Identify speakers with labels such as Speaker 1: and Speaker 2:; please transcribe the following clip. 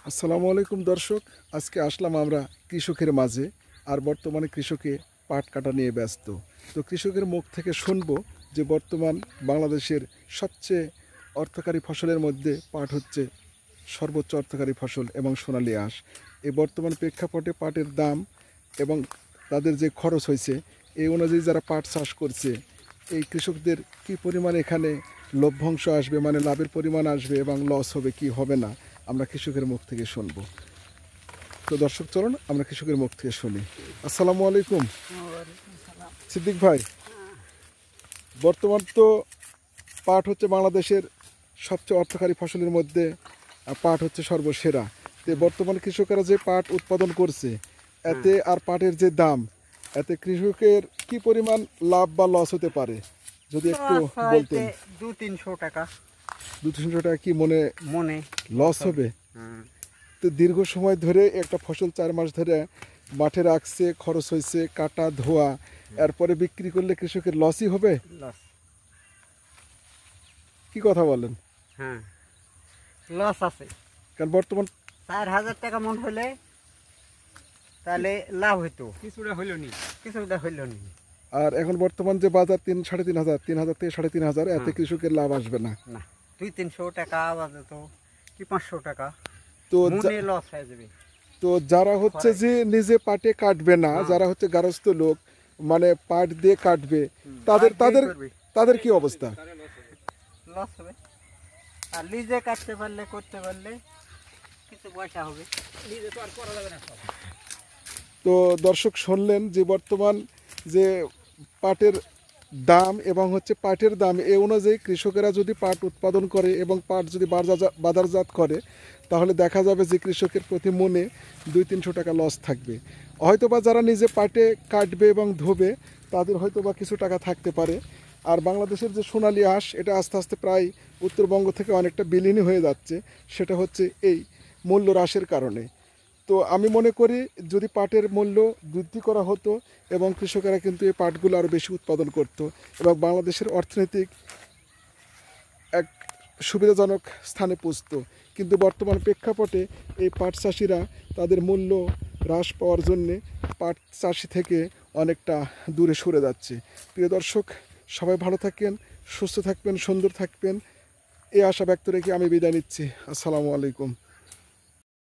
Speaker 1: আসসালামু আলাইকুম দর্শক, আজকে আসলাম আমরা কৃষকের মাঝে। আর বর্তমানে কৃষকে পাট কাটা নিয়ে ব্যস্ত। তো কৃষকের মুখ থেকে শুনবো যে বর্তমান বাংলাদেশের সবচেয়ে অর্থকারী ফসলের মধ্যে পাট হচ্ছে সর্বোচ্চ অর্থকারী ফসল এবং সোনালী আঁশ। এই বর্তমান প্রেক্ষাপটে পাটের দাম এবং তাদের যে খরচ হয়েছে এই অনুযায়ী যারা পাট চাষ করছে এই কৃষকদের কি পরিমাণ এখানে লভ্যাংশ আসবে, মানে লাভের পরিমাণ আসবে এবং লস হবে কি হবে না, আমরা কৃষকের মুখ থেকে শুনবো। তো দর্শক চলুন আমরা কৃষকের মুখ থেকে শুনি। আসসালামু আলাইকুম সিদ্দিক ভাই, বর্তমান তো পাট হচ্ছে বাংলাদেশের সবচেয়ে অর্থকারী ফসলের মধ্যে পাট হচ্ছে সর্বসেরা। তো বর্তমান কৃষকেরা যে পাট উৎপাদন করছে এতে আর পাটের যে দাম, এতে কৃষকের কি পরিমাণ লাভ বা লস হতে পারে যদি একটু বলতেন।
Speaker 2: 200-300 টাকা।
Speaker 1: 200-300 টাকা কি মনে
Speaker 2: মনে
Speaker 1: লস হবে? তো দীর্ঘ সময় ধরে একটা ফসল 4 মাস ধরে মাঠে রাখছে, খরচ হয়েছে, কাটা ধোয়া, এরপরে বিক্রি করলে কৃষকের লসই হবে।
Speaker 2: লস।
Speaker 1: কি কথা বলেন?
Speaker 2: হ্যাঁ, লস আছে।
Speaker 1: কারণ বর্তমান
Speaker 2: 4000 টাকা মন হলে তাহলে লাভ হইতো, কিছুটা হইল নি।
Speaker 1: আর এখন বর্তমান যে বাজার 3,500 3,000 থেকে 3,500, এতে কৃষকের লাভ আসবে না।
Speaker 2: না, 200-300 টাকা বাজে তো কি 500 টাকা
Speaker 1: তো
Speaker 2: মনে লস হয়ে যাবে।
Speaker 1: তো যারা হচ্ছে যে নিজে পাটে কাটবে না, যারা হচ্ছে গারস্থ লোক, মানে পাট দিয়ে কাটবে, তাদের তাদের তাদের কি অবস্থা?
Speaker 2: লস হবে। আর লিজে কাটতে পারলে করতে পারলে কিছু পয়সা হবে। লিজে তো আর করা যাবে না সব।
Speaker 1: তো দর্শক শুনলেন যে বর্তমান যে পাটের দাম এবং হচ্ছে পাটের দাম এই অনুযায়ী কৃষকেরা যদি পাট উৎপাদন করে এবং পাট যদি বাজারজাত করে তাহলে দেখা যাবে যে কৃষকের প্রতি মনে 200-300 টাকা লস থাকবে। হয়তোবা যারা নিজে পাটে কাটবে এবং ধোবে তাদের হয়তোবা কিছু টাকা থাকতে পারে। আর বাংলাদেশের যে সোনালী আঁশ, এটা আস্তে আস্তে প্রায় উত্তরবঙ্গ থেকে অনেকটা বিলীনই হয়ে যাচ্ছে, সেটা হচ্ছে এই মূল্য হ্রাসের কারণে। তো আমি মনে করি যদি পাটের মূল্য বৃদ্ধি করা হতো এবং কৃষকেরা কিন্তু এই পাটগুলো আরও বেশি উৎপাদন করত এবং বাংলাদেশের অর্থনৈতিক এক সুবিধাজনক স্থানে পৌঁছত। কিন্তু বর্তমান প্রেক্ষাপটে এই পাট চাষিরা তাদের মূল্য হ্রাস পাওয়ার জন্যে পাট চাষি থেকে অনেকটা দূরে সরে যাচ্ছে। প্রিয় দর্শক, সবাই ভালো থাকেন, সুস্থ থাকবেন, সুন্দর থাকবেন, এই আশা ব্যক্ত রেখে আমি বিদায় নিচ্ছি। আসসালামু আলাইকুম।